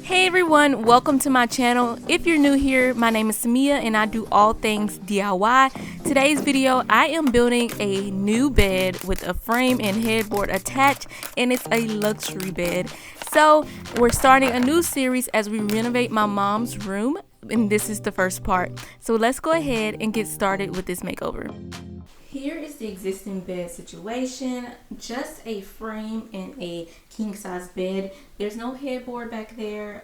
Hey everyone, welcome to my channel. If you're new here, my name is Samia and I do all things DIY. Today's video, I am building a new bed with a frame and headboard attached, and it's a luxury bed. So we're starting a new series as we renovate my mom's room, and this is the first part. So let's go ahead and get started with this makeover. Here is the existing bed situation, just a frame and a king size bed. There's no headboard back there.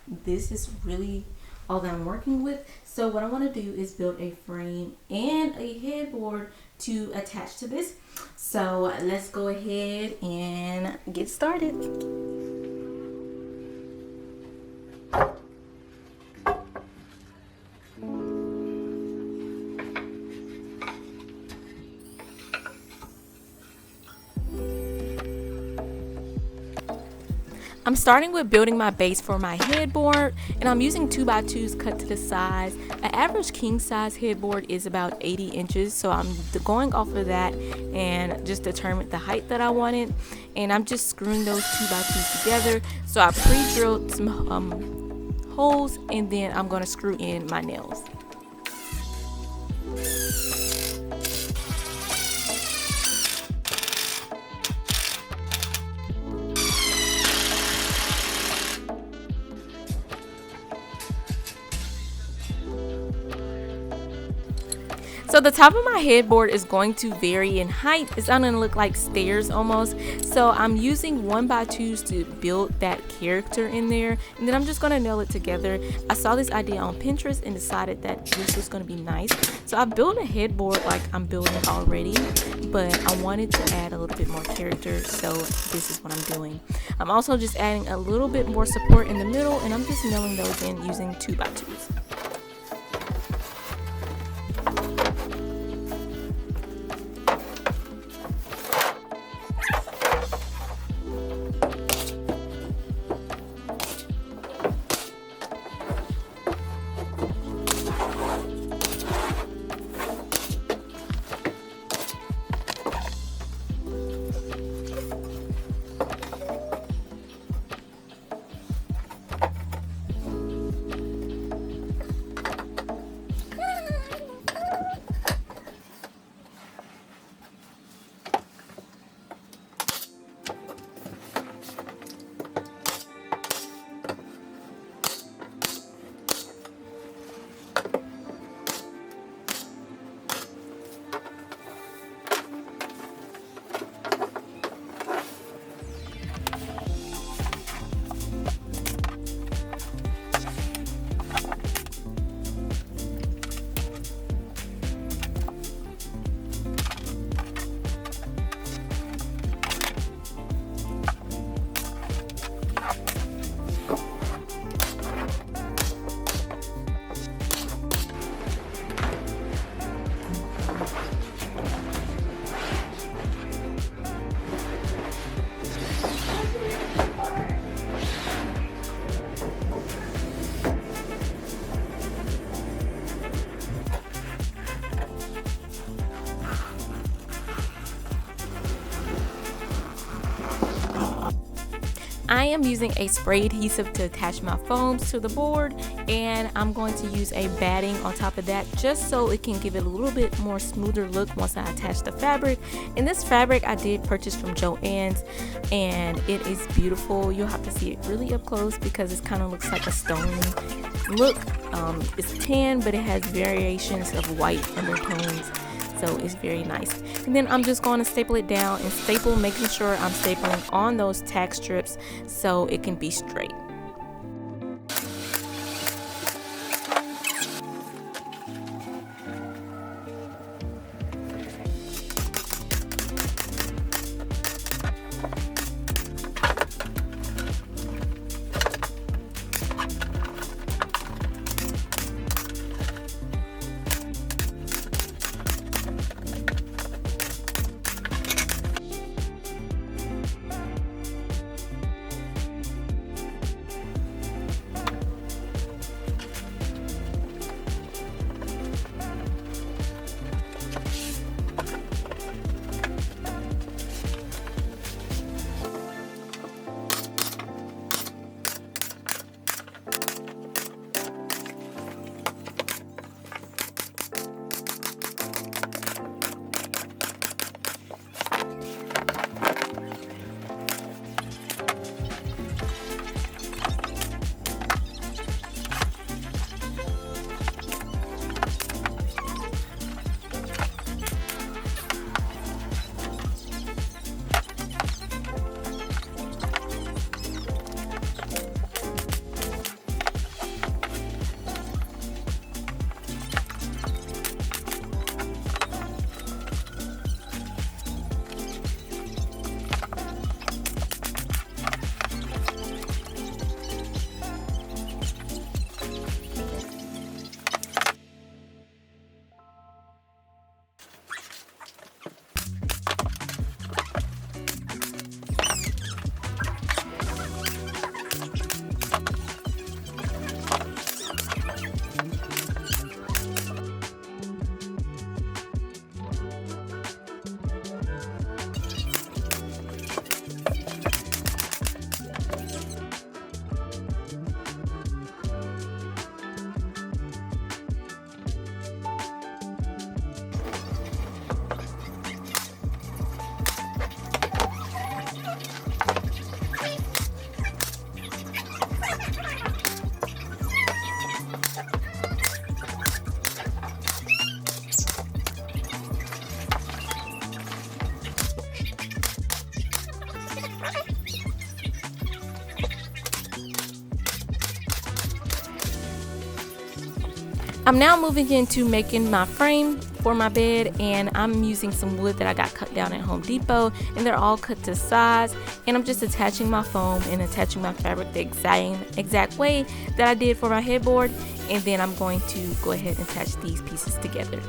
This is really all that I'm working with. So what I want to do is build a frame and a headboard to attach to this. So let's go ahead and get started. I'm starting with building my base for my headboard, and I'm using 2x2s cut to the size. An average king size headboard is about 80 inches, so I'm going off of that and just determined the height that I wanted, and I'm just screwing those 2x2s together. So I pre-drilled some holes, and then I'm going to screw in my nails. So the top of my headboard is going to vary in height. It's going to look like stairs almost. So I'm using 1x2s to build that character in there. And then I'm just going to nail it together. I saw this idea on Pinterest and decided that this was going to be nice. So I built a headboard like I'm building already, but I wanted to add a little bit more character. So this is what I'm doing. I'm also just adding a little bit more support in the middle, and I'm just nailing those in using 2x2s. I am using a spray adhesive to attach my foams to the board, and I'm going to use a batting on top of that just so it can give it a little bit more smoother look once I attach the fabric. And this fabric I did purchase from Joann's, and it is beautiful. You'll have to see it really up close because it kind of looks like a stone look. It's tan, but it has variations of white undertones. So it's very nice. And then I'm just going to staple it down and staple, making sure I'm stapling on those tack strips so it can be straight. I'm now moving into making my frame for my bed, and I'm using some wood that I got cut down at Home Depot, and they're all cut to size, and I'm just attaching my foam and attaching my fabric the exact way that I did for my headboard, and then I'm going to go ahead and attach these pieces together.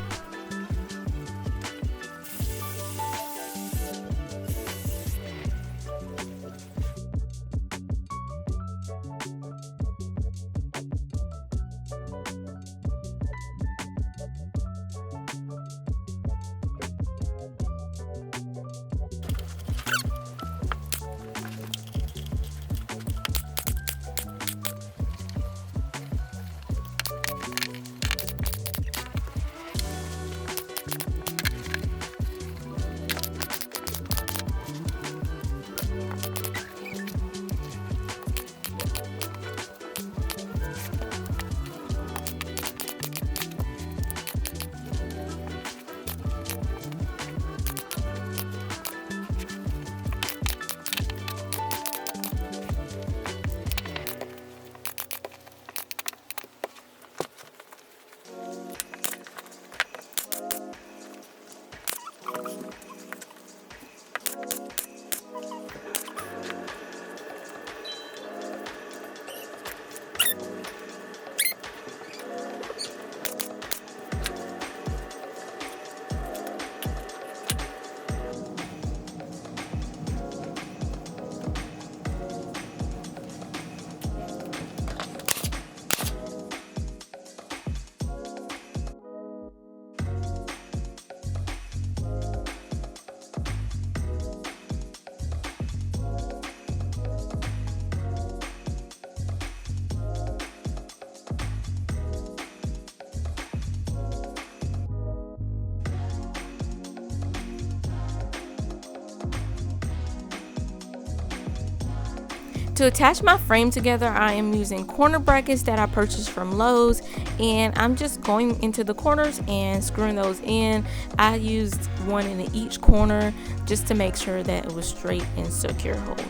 To attach my frame together, I am using corner brackets that I purchased from Lowe's, and I'm just going into the corners and screwing those in. I used one in each corner just to make sure that it was straight and secure hold.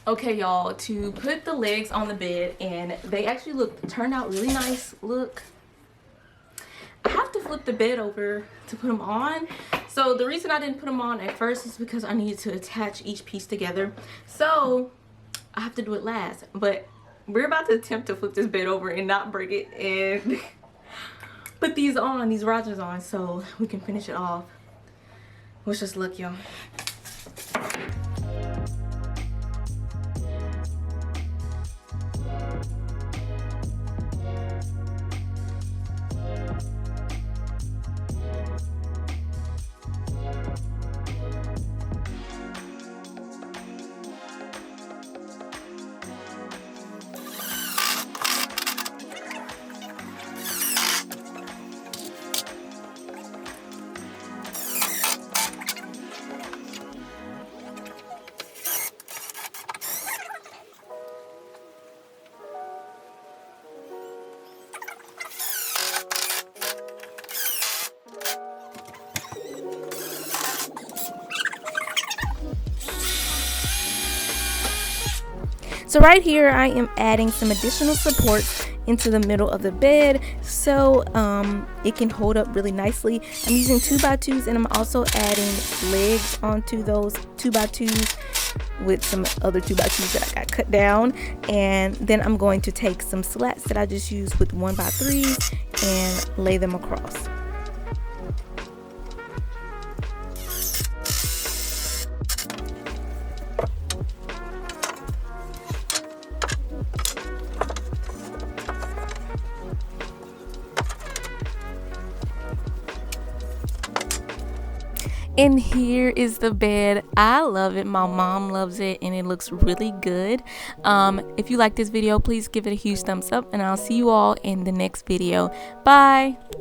Okay, y'all, to put the legs on the bed, and they actually turned out really nice. Look, I have to flip the bed over to put them on. So the reason I didn't put them on at first is because I needed to attach each piece together. So I have to do it last. But we're about to attempt to flip this bed over and not break it and put these risers on, so we can finish it off. Wish us luck, y'all. So right here I am adding some additional supports into the middle of the bed so it can hold up really nicely. I'm using 2x2s, and I'm also adding legs onto those 2x2s with some other 2x2s that I got cut down. And then I'm going to take some slats that I just used with 1x3s and lay them across. And here is the bed. I love it. My mom loves it, and it looks really good. If you like this video, please give it a huge thumbs up, and I'll see you all in the next video. Bye.